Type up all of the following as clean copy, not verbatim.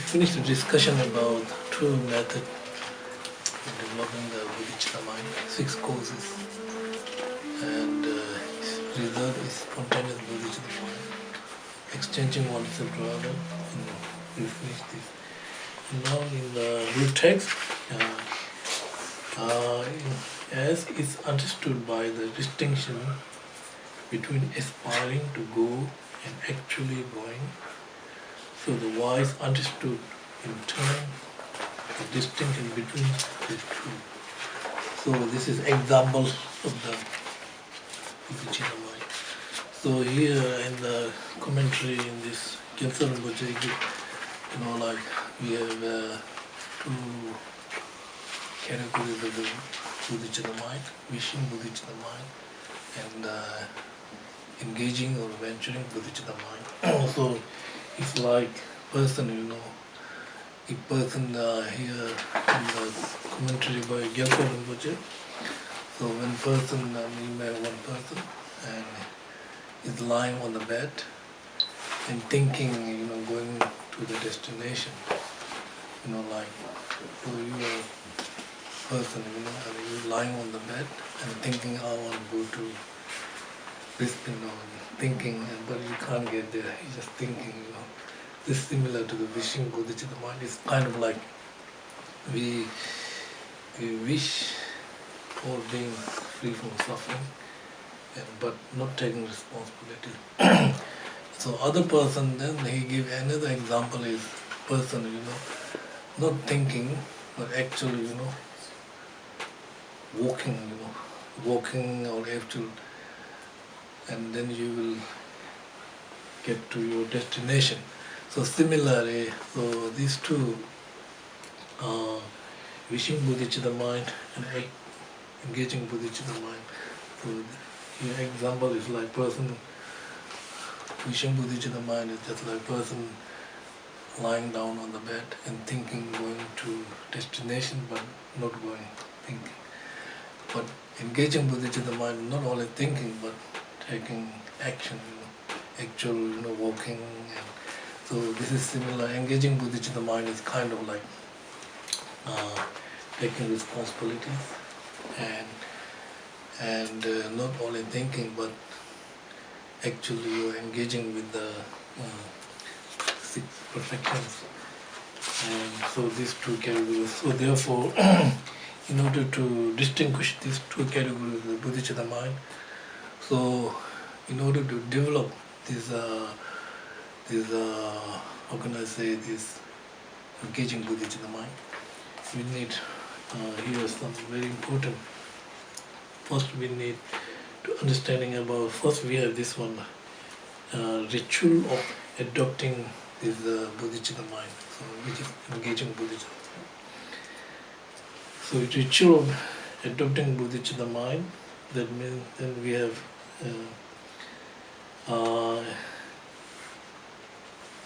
finished the discussion about two methods in developing the Bodhisattva mind, 6 courses, and result is spontaneous Bodhisattva mind, exchanging oneself to other. We finished this. And now in the root text, as is understood by the distinction between aspiring to go and actually going, so the wise understood in turn the distinction between the two. So this is example of the Bodhisattva mind. So here in the commentary in this Geshe La Ngawang Gedun, like we have two categories of the Bodhisattva mind: wishing Bodhisattva mind and engaging or venturing Bodhisattva mind. So it's like person, a person here in the commentary by Geshe La Ngawang Gedun. So when person, we met one person and is lying on the bed and thinking, going to the destination, like, so you are person, and you're lying on the bed and thinking, I want to go to this, thinking, but you can't get there. You're just thinking, This is similar to the wishing Bodhisattva mind. It's kind of like we wish for being free from suffering, but not taking responsibility. So other person, then he give another example is person, not thinking, but actually, walking or actual, and then you will get to your destination. So similarly, so these two, wishing Bodhisattva mind and engaging Bodhisattva mind. So your example is like person, wishing Bodhisattva mind is just like person lying down on the bed and thinking, going to destination, but not going, thinking. But engaging Bodhisattva mind, not only thinking, but taking action, actual, walking. And so this is similar. Engaging Bodhisattva mind is kind of like taking responsibilities and not only thinking, but actually you're engaging with the 6 perfections. And so these two categories. So therefore, in order to distinguish these two categories of the Bodhisattva mind, so in order to develop this, how can I say, this engaging Bodhisattva mind, we need here some very important. First, we need to understanding about. First, we have this one ritual of adopting this Bodhisattva mind, so which is engaging Bodhisattva. So, ritual of adopting Bodhisattva mind. That means then we have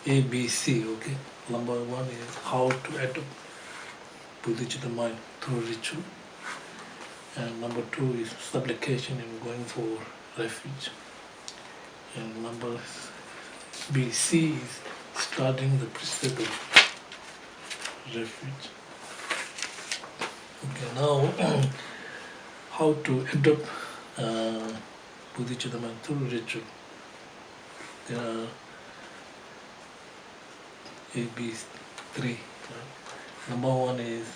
A, B, C. Okay. Number 1 is how to adopt Bodhisattva mind through ritual. And number 2 is supplication and going for refuge. And number B, C is starting the precept of refuge. Okay, now how to adopt Bodhisattva mind through ritual. There are A, B, 3. Right? Number 1 is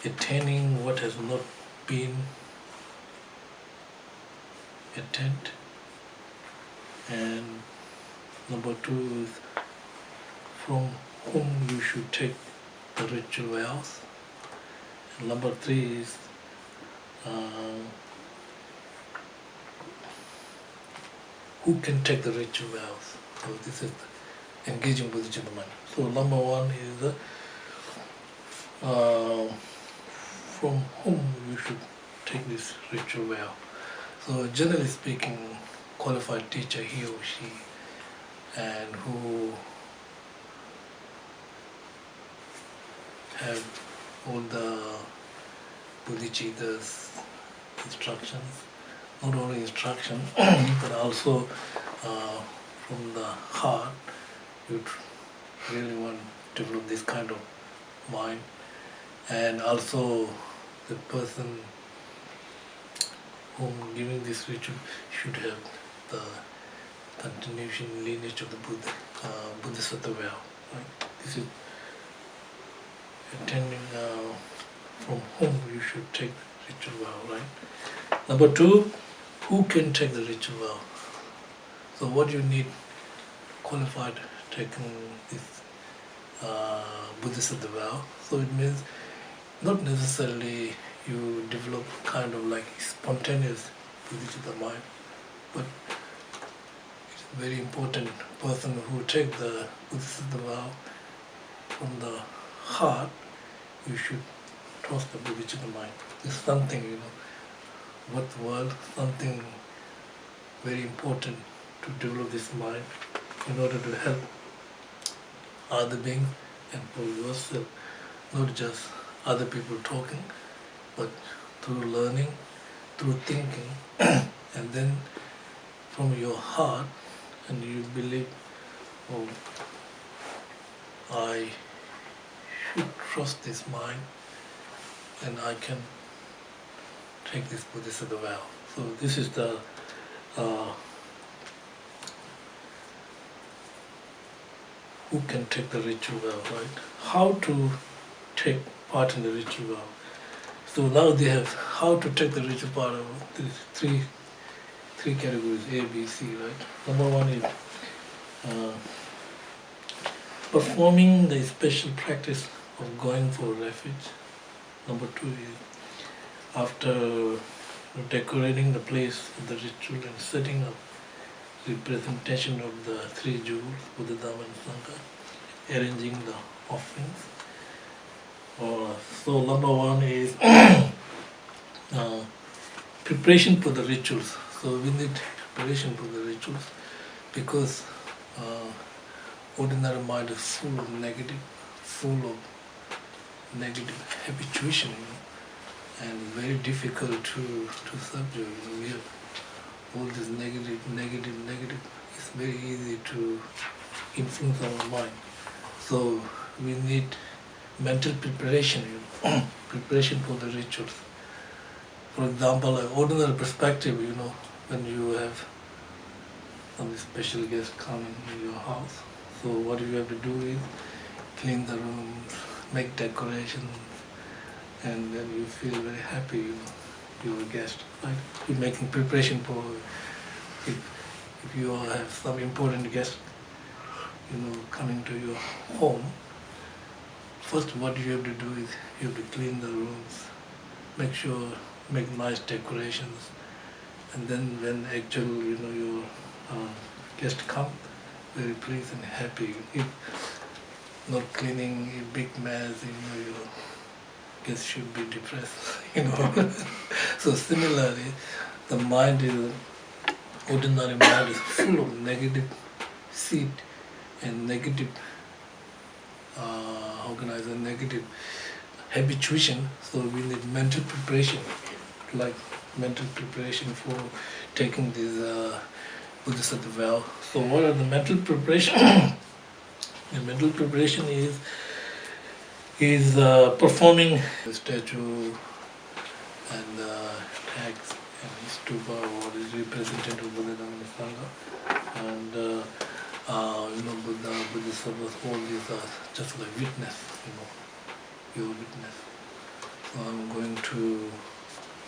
attaining what has not been attained, and number 2 is from whom you should take the ritual vows, and number 3 is who can take the ritual vows. So this is the engaging Bodhisattva mind. So number 1 is the from whom you should take this ritual vow. So generally speaking, qualified teacher, he or she, and who have all the Bodhicitta's instructions, not only instruction, but also from the heart, you really want develop this kind of mind. And also the person whom giving this ritual should have the continuation lineage of the Bodhisattva vow. Right? This is attending from whom you should take the ritual vow. Right? Number two, who can take the ritual vow? So what you need qualified taking this Bodhisattva vow. So it means not necessarily you develop kind of like spontaneous Bodhisattva mind, but it's a very important person who take the Bodhisattva vow from the heart. You should trust the Bodhisattva mind. It's something, worthwhile, something very important to develop this mind in order to help other beings and for yourself, not just other people talking, but through learning, through thinking, and then from your heart, and you believe, oh, I should trust this mind, and I can take this Bodhisattva vow. So this is the who can take the ritual vow, right? How to take part in the ritual vow. So now they have how to take the ritual part of these three categories, A, B, C, right? Number one is performing the special practice of going for refuge. Number two is after decorating the place of the ritual and setting up representation of the three jewels, Buddha, Dhamma and Sangha, arranging the offerings. So number one is preparation for the rituals. So we need preparation for the rituals because ordinary mind is full of negative habituation, and very difficult to subdue. We have all this negative. It's very easy to influence our mind. So we need mental preparation, preparation for the rituals. For example, an ordinary perspective, when you have some special guest coming in your house, so what you have to do is clean the rooms, make decorations, and then you feel very happy, you're a guest, right? You're making preparation for if you have some important guest, coming to your home. First, what you have to do is you have to clean the rooms, make nice decorations, and then when actual, your guest come, very pleased and happy. If not cleaning a big mess, your guest should be depressed, So similarly, the ordinary mind is full of negative seed and negative negative habituation. So we need mental preparation, like mental preparation for taking this Bodhisattva vow. So what are the mental preparation? The mental preparation is performing the statue and tags and stupa, what is representative of Buddha, Dhamma and Sangha, and Buddha, Bodhisattvas, all these are just like witness, your witness. So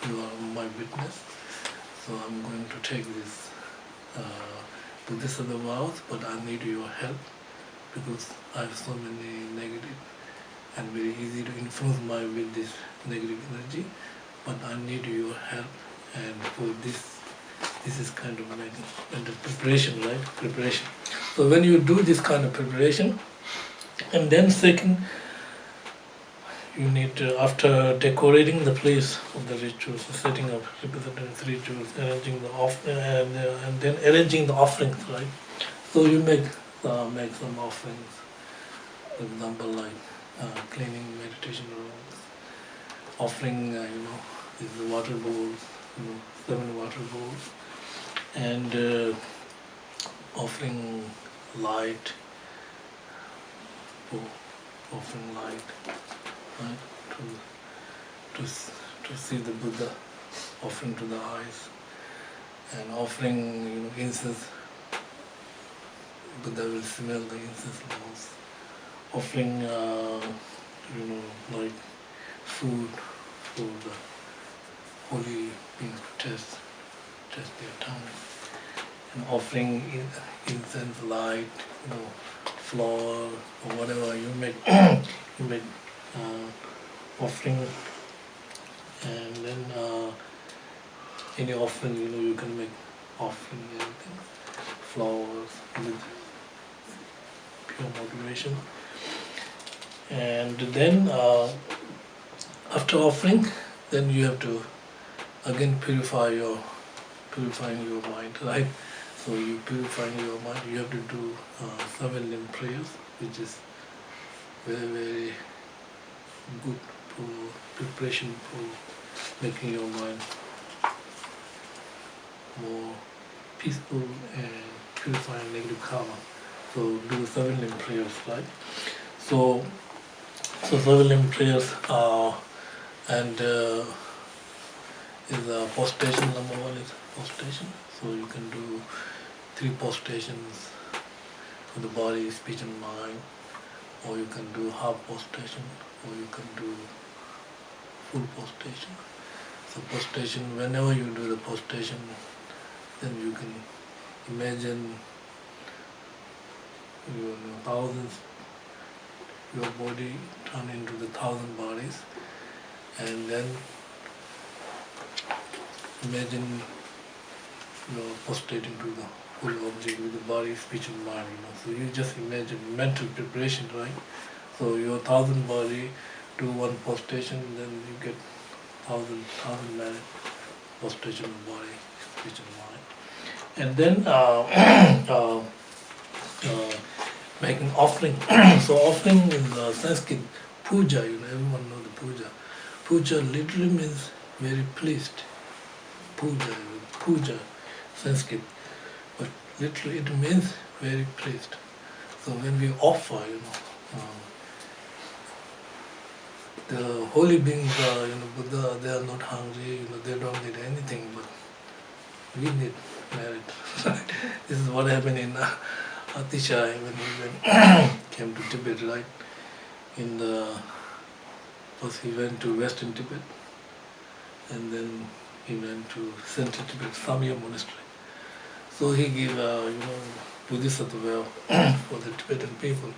you are my witness, so I'm going to take this Bodhisattva vows, but I need your help because I have so many negative and very easy to influence with this negative energy, but I need your help, and for this is kind of mental preparation, right? Preparation. So when you do this kind of preparation, and then second, you need to, after decorating the place of the rituals, setting up representative rituals, arranging the and then arranging the offerings, right? So you make some offerings, for example, like cleaning meditation rooms, offering, these water bowls, 7 water bowls, and offering light for offering light, right? To see the Buddha, offering to the eyes, and offering incense. Buddha will smell the incense most. Offering like food for the holy beings to test their tongue, and offering incense, light, flower or whatever you make you make offering, and then any offering you can make offering anything, flowers with pure motivation. And then after offering, then you have to again purifying your mind, right? So you purifying your mind, you have to do 7 limb prayers, which is very, very good for preparation for making your mind more peaceful and purifying negative karma. So do 7 limb prayers, right? So 7 limb prayers and is postation. Number 1 is postation. So you can do 3 postations for the body, speech and mind, or you can do half postation, or you can do full postation. So postation, whenever you do the postation, then you can imagine thousands, your body turn into the 1,000 bodies, and then imagine you're prostrating to the whole object with the body, speech and mind, So you just imagine mental preparation, right? So your 1,000 body do 1 prostration, then you get 1,000 minute prostration of body, speech and mind. And then making offering. So offering in Sanskrit, puja, everyone knows the puja. Puja literally means very pleased. Puja, Sanskrit. But literally it means very pleased. So when we offer, the holy beings are, Buddha, they are not hungry, they don't need anything, but we need merit. This is what happened in Atisha when he came to Tibet, right? First he went to Western Tibet, and then he went to Central Tibet, Samya Monastery. So he gave, Bodhisattva for the Tibetan people.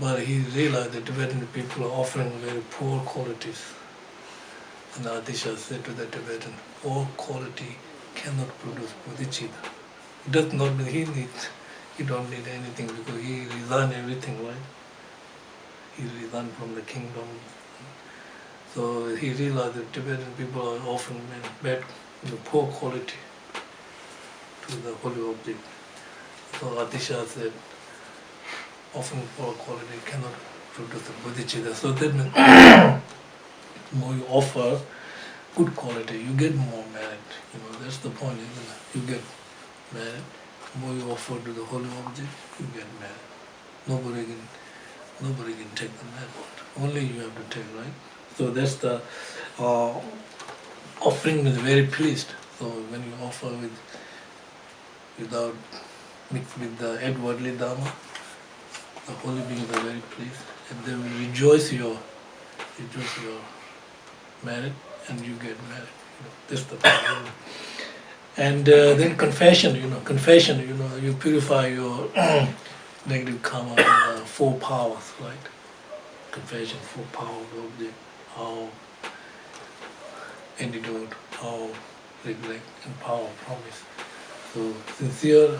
But he realized the Tibetan people are offering very poor qualities. And Atisha said to the Tibetan, poor quality cannot produce bodhicitta. It does not mean he don't need anything, because he resigned everything, right? He resigned from the kingdom. So he realized that Tibetan people are offering bad, poor quality to the holy object. So Atisha said, offering poor quality cannot produce the bodhicitta. So that means more you offer good quality, you get more merit. That's the point, isn't it? You get merit. More you offer to the holy object, you get merit. Nobody can take the merit. Only you have to take, right? So that's the offering is very pleased. So when you offer without mixed with the outwardly dharma, the holy beings are very pleased, and they will rejoice your merit, and you get merit. That's the point. And then confession, you purify your negative karma with 4 powers, right? Confession, 4 powers of object, how antidote, how regret, and power of promise. So sincere,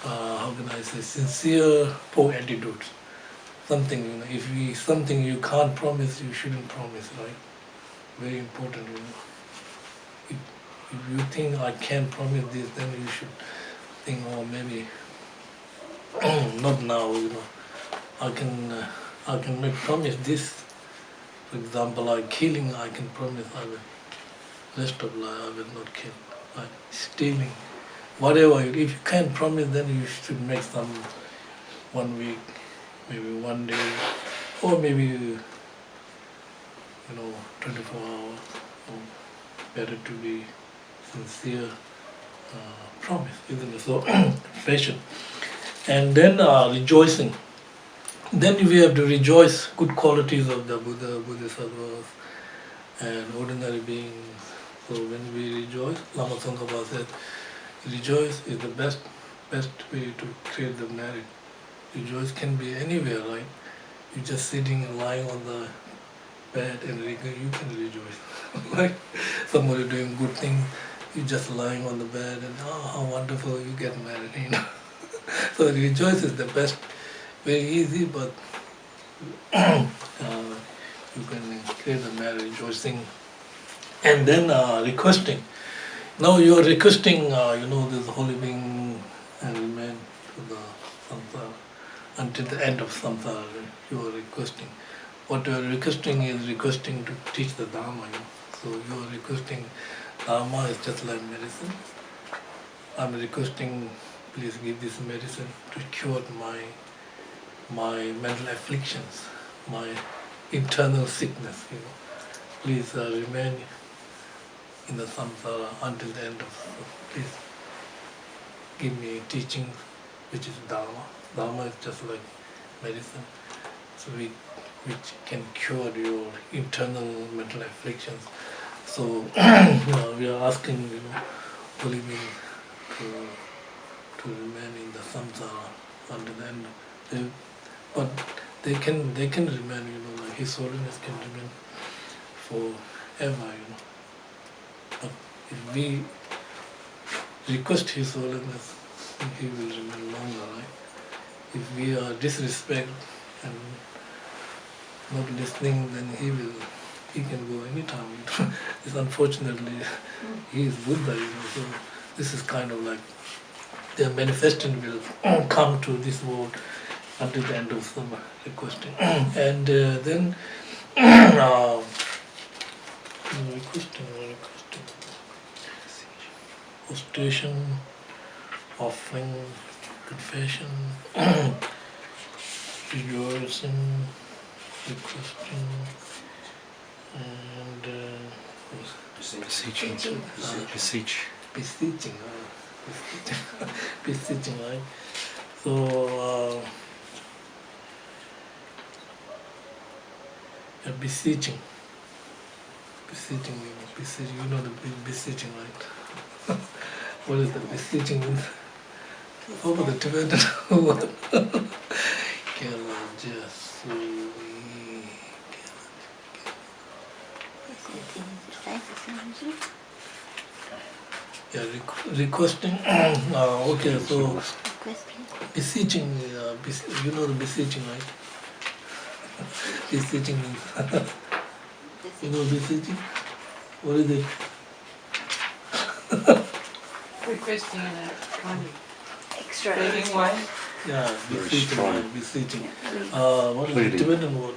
how can I say, sincere 4 antidotes. Something, something you can't promise, you shouldn't promise, right? Very important, If you think I can't promise this, then you should think, oh, maybe not now, I can make promise this. For example, like killing, I can promise I will, rest of life I will not kill. Like stealing, whatever. If you can't promise, then you should make some 1 week, maybe one day, or maybe 24 hours. So better to be sincere, promise, isn't it? So passion, and then rejoicing. Then we have to rejoice good qualities of the Buddha, Bodhisattvas, and ordinary beings. So when we rejoice, Lama Tsongkhapa said, rejoice is the best way to create the merit. Rejoice can be anywhere, right? You're just sitting and lying on the bed and you can rejoice. Like somebody doing good things, you're just lying on the bed and how wonderful, you get married. So rejoice is the best, very easy, but you can create the merit rejoicing. And then requesting. Now you are requesting, this holy being and remain to the samsara until the end of samsara. You are requesting. What you are requesting is requesting to teach the Dharma. So you are requesting Dharma is just like medicine. I'm requesting, please give this medicine to cure my mental afflictions, my internal sickness. Please remain in the samsara until the end of. Please give me teaching, which is Dharma. Dharma is just like medicine, so which can cure your internal mental afflictions. So we are asking, holy beings to remain in the samsara until the end. But they can remain, like His Holiness can remain forever, But if we request His Holiness, He will remain longer, right? If we are disrespect and not listening, then he can go anytime. It's unfortunately, he is Buddha, so this is kind of like their manifesting will come to this world until the end of summer requesting. And then requesting, ostration, offering, confession, rejoicing, requesting, and beseeching. Beseeching, right? So beseeching, you know the beseeching, right? What is the beseeching? Over the Tibetan word. Yeah, requesting. Okay, so beseeching. You know the beseeching, right? Beseeching means. You know beseeching? What is it? Requesting in a kind of Extra. pleading way. Yeah, beseeching. Beseeching. What is Pleading. the Tibetan word?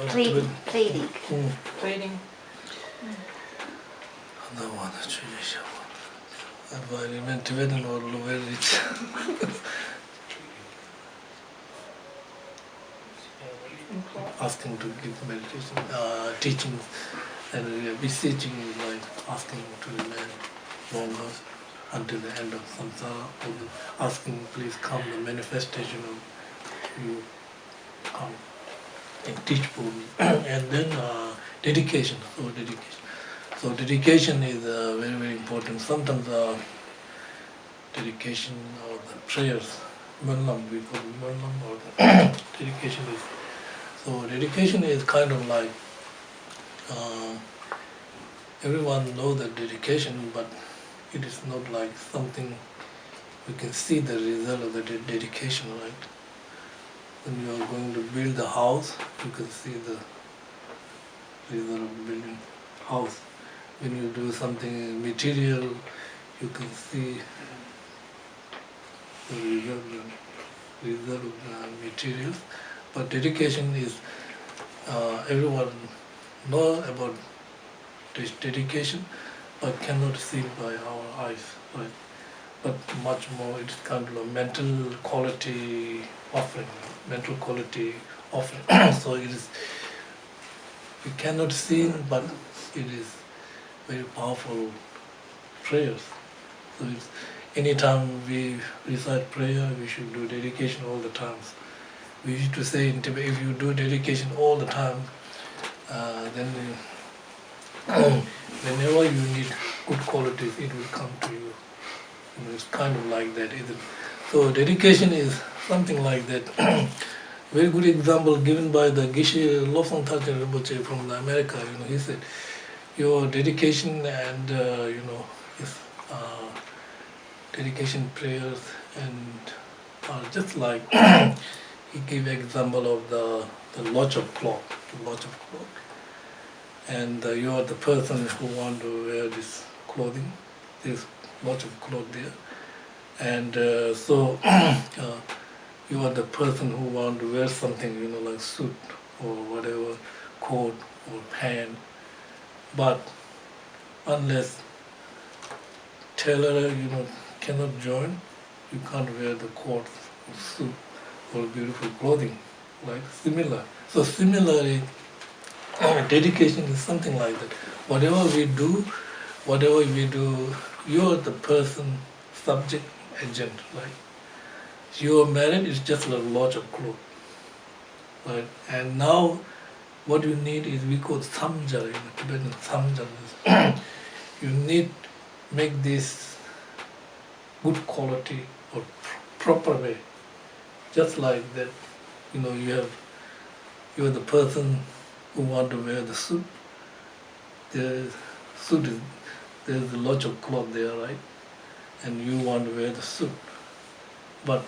Pleading. Pleading. Pleading. If I remain Tibetan or very rich. Asking to give meditation, teaching, and beseeching is like asking to remain longer until the end of samsara, or asking, please come the manifestation of you come and teach for me. And then dedication. So dedication is very, very important. Sometimes dedication or the prayers, manlam, we call it manlam, or the dedication is. So dedication is kind of like, everyone knows that dedication, but it is not like something we can see the result of the dedication, right? When you are going to build a house, you can see the result of building house. When you do something material, you can see the result of the materials. But dedication is, everyone know about this dedication, but cannot see it by our eyes, right? But much more, it's kind of a mental quality offering. mental quality often. So it is, we cannot see, but it is very powerful prayers. So it's, anytime we recite prayer, we should do dedication all the times. We used to say in Tibet, if you do dedication all the time, then whenever you need good qualities, it will come to you. You know, it's kind of like that, isn't it? So dedication is something like that. Very good example given by the Geshe La Ngawang Gedun from America. You know, he said, your dedication and is, dedication prayers and are just like he gave example of the lodge of cloth, and you are the person who want to wear this clothing. There's lots of cloth there, and so you are the person who want to wear something, you know, like suit or whatever, coat or pant. But unless tailor, you know, cannot join, you can't wear the coat or suit or beautiful clothing, like similar. So similarly, dedication is something like that. Whatever we do, you are the person, subject, agent, right? You are married, it's just like a lodge of clothes, right? And now, what you need is, we call samja in Tibetan. Samja is you need make this good quality or proper way, just like that. You know, you are the person who want to wear the suit. There's a lot of cloth there, right? And you want to wear the suit. But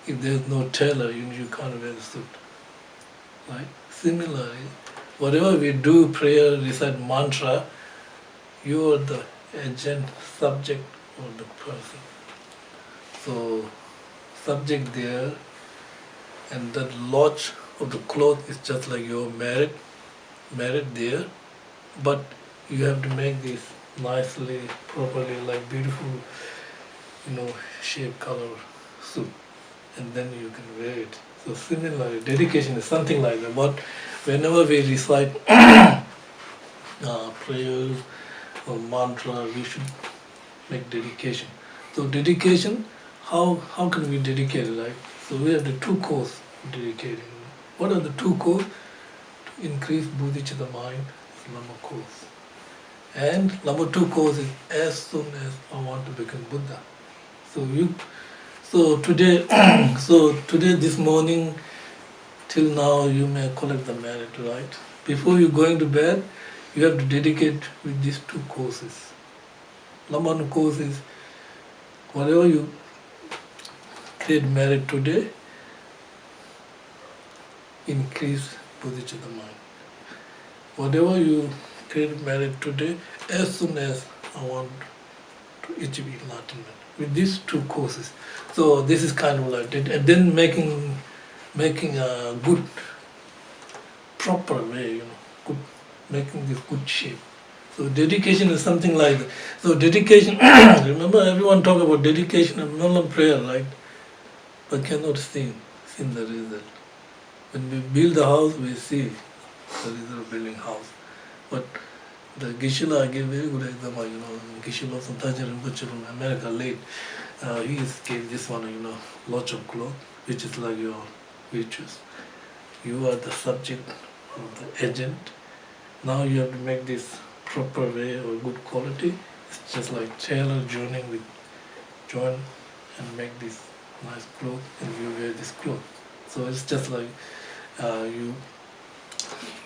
if there's no tailor, you can't wear the suit, right? Similarly, whatever we do, prayer, recite mantra, you are the agent, subject, or the person. So, subject there, and that lodge of the cloth is just like you're married there, but you have to make this nicely, properly, like beautiful, you know, shape, color suit, and then you can wear it. So similarly, dedication is something like that. But whenever we recite prayers or mantra, we should make dedication. So dedication, how can we dedicate it? Like, so we have the two causes of dedicating. What are the two causes? To increase bodhicitta mind is number cause. And number two cause is, as soon as I want to become Buddha. So today, this morning till now, you may collect the merit, right? Before you going to bed, you have to dedicate with these two courses. Number one course is, whatever you create merit today, increase bodhicitta mind. Whatever you create merit today, as soon as I want to achieve enlightenment. With these two courses. So this is kind of like it. And then making a good, proper way, you know, good, making this good shape. So dedication is something like that. So dedication, remember everyone talk about dedication and non prayer, right? But cannot see the result. When we build the house, we see the result of building house. But the Geshe La, I gave a very good example, you know, Geshe La from America late. He gave this one, you know, lots of cloth, which is like your virtues. You are the subject of the agent. Now you have to make this proper way or good quality. It's just like tailor join and make this nice cloth, and you wear this cloth. So it's just like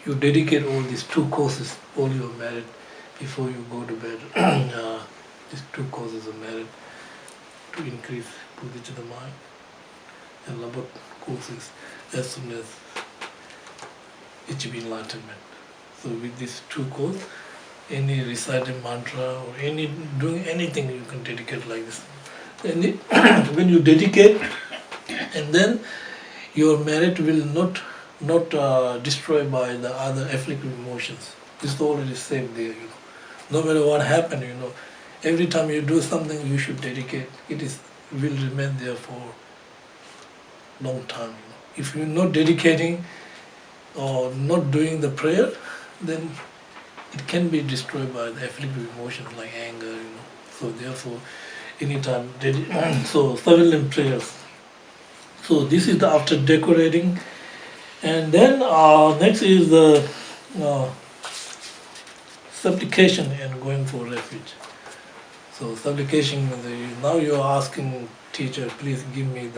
you dedicate all these two courses, all your merit, before you go to bed. These two courses of merit to increase bodhicitta mind, and number courses as soon as achieve enlightenment. So with these two courses, any reciting mantra or doing anything, you can dedicate like this. And when you dedicate, and then your merit will not destroyed by the other afflictive emotions. It's already saved there, you know. No matter what happened, you know, every time you do something, you should dedicate. Will remain there for long time, you know. If you're not dedicating or not doing the prayer, then it can be destroyed by the afflictive emotions like anger, So therefore, anytime, so silent prayers. So this is the after decorating, and then next is the supplication and going for refuge. So supplication, now you are asking teacher, please give me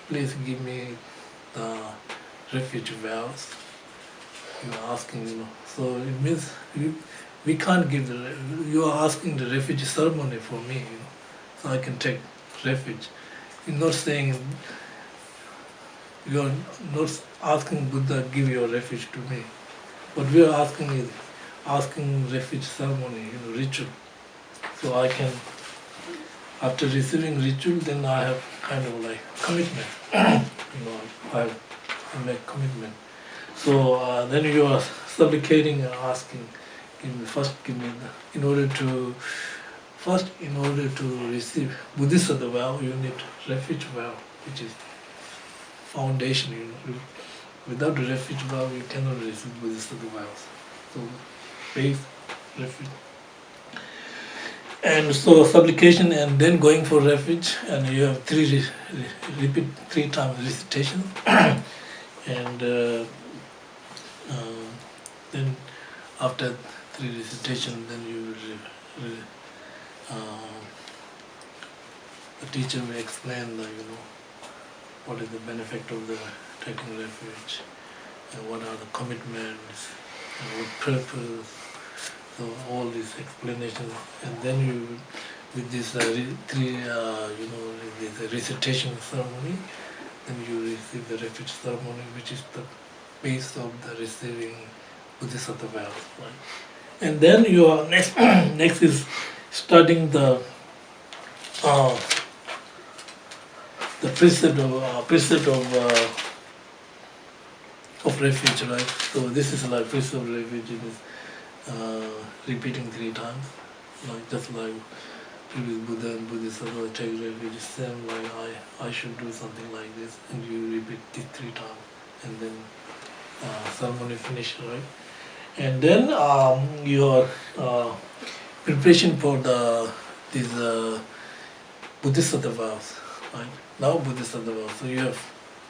please give me the refuge vows. You are asking, so it means we can't give you are asking the refuge ceremony for me, so I can take refuge. You're not saying, you are not asking Buddha give your refuge to me. What we are asking is refuge ceremony, ritual. So I can, after receiving ritual, then I have kind of like commitment. I make commitment. So then you are supplicating and asking, give me in order to receive Bodhisattva vow, you need refuge vow, which is foundation. Without the refuge vow, you cannot receive Bodhisattva vows. So faith, refuge. And so supplication and then going for refuge, and you have repeat 3 times recitation, and then after 3 recitation, then the teacher will explain what is the benefit of the taking refuge, and what are the commitments, and what purpose. So all these explanations, and then you, with this this recitation ceremony, then you receive the refuge ceremony, which is the base of the receiving Bodhisattva vows, right? And then you are next is studying the precept of refuge, right? So this is like precept of refuge. It is repeating 3 times, just like previous Buddha and Bodhisattva take refuge, same like I should do something like this, and you repeat it 3 times, and then ceremony finish, right? And then your preparation for these Bodhisattva vows, right? Now Bodhisattva vows, so you have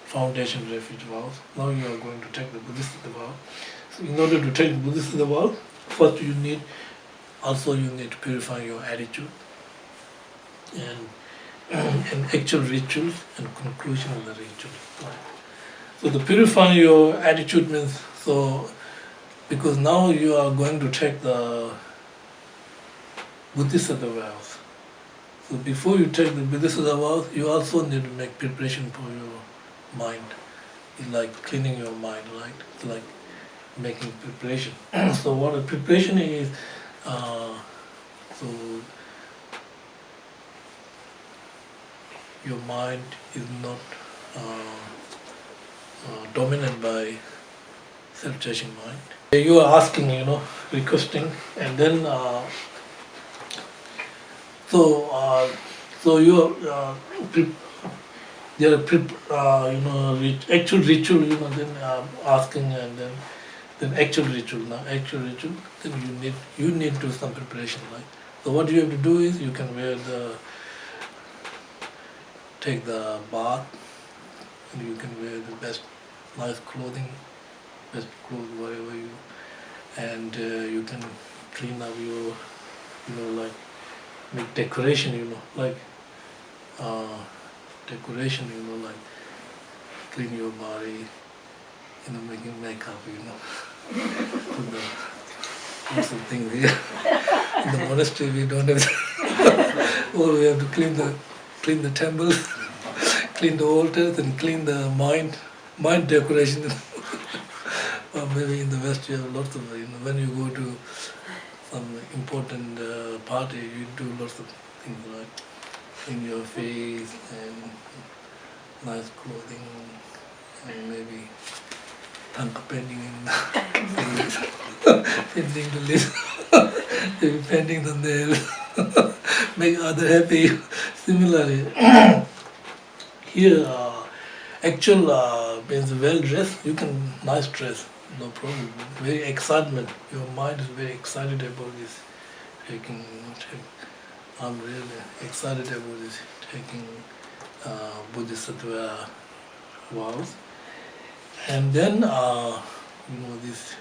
foundation refuge vows. Now you are going to take the Bodhisattva vow. So in order to take the Bodhisattva vow, first you need to purify your attitude and actual rituals and conclusion of the ritual. Right? So the purifying your attitude means, so because now you are going to take the Bodhisattva vows. So before you take the Bodhisattva vows, you also need to make preparation for your mind. It's like cleaning your mind, right? It's like making preparation. So what a preparation is, so your mind is not dominated by self-judging mind. You are asking, requesting, and then so you are there are actual ritual, then asking, and then actual ritual. Now actual ritual, then you need to do some preparation, right? So what you have to do is you can take the bath, and you can wear the best nice clothing, best clothes whatever you, and you can clean up your, like make decoration, like decoration, like clean your body, making makeup, put the lots of things here. In the monastery we don't have all we have to clean the temples, clean the altars, and clean the mind decoration. Or maybe in the West you have lots of, when you go to some important party, you do lots of things, like clean your face and nice clothing, and maybe painting in the face, painting the lips, maybe painting the nails, make others happy. Similarly, here actual means well dressed, you can nice dress, no problem. Very excitement. Your mind is very excited about this taking. I'm really excited about this taking Bodhisattva vows. And then this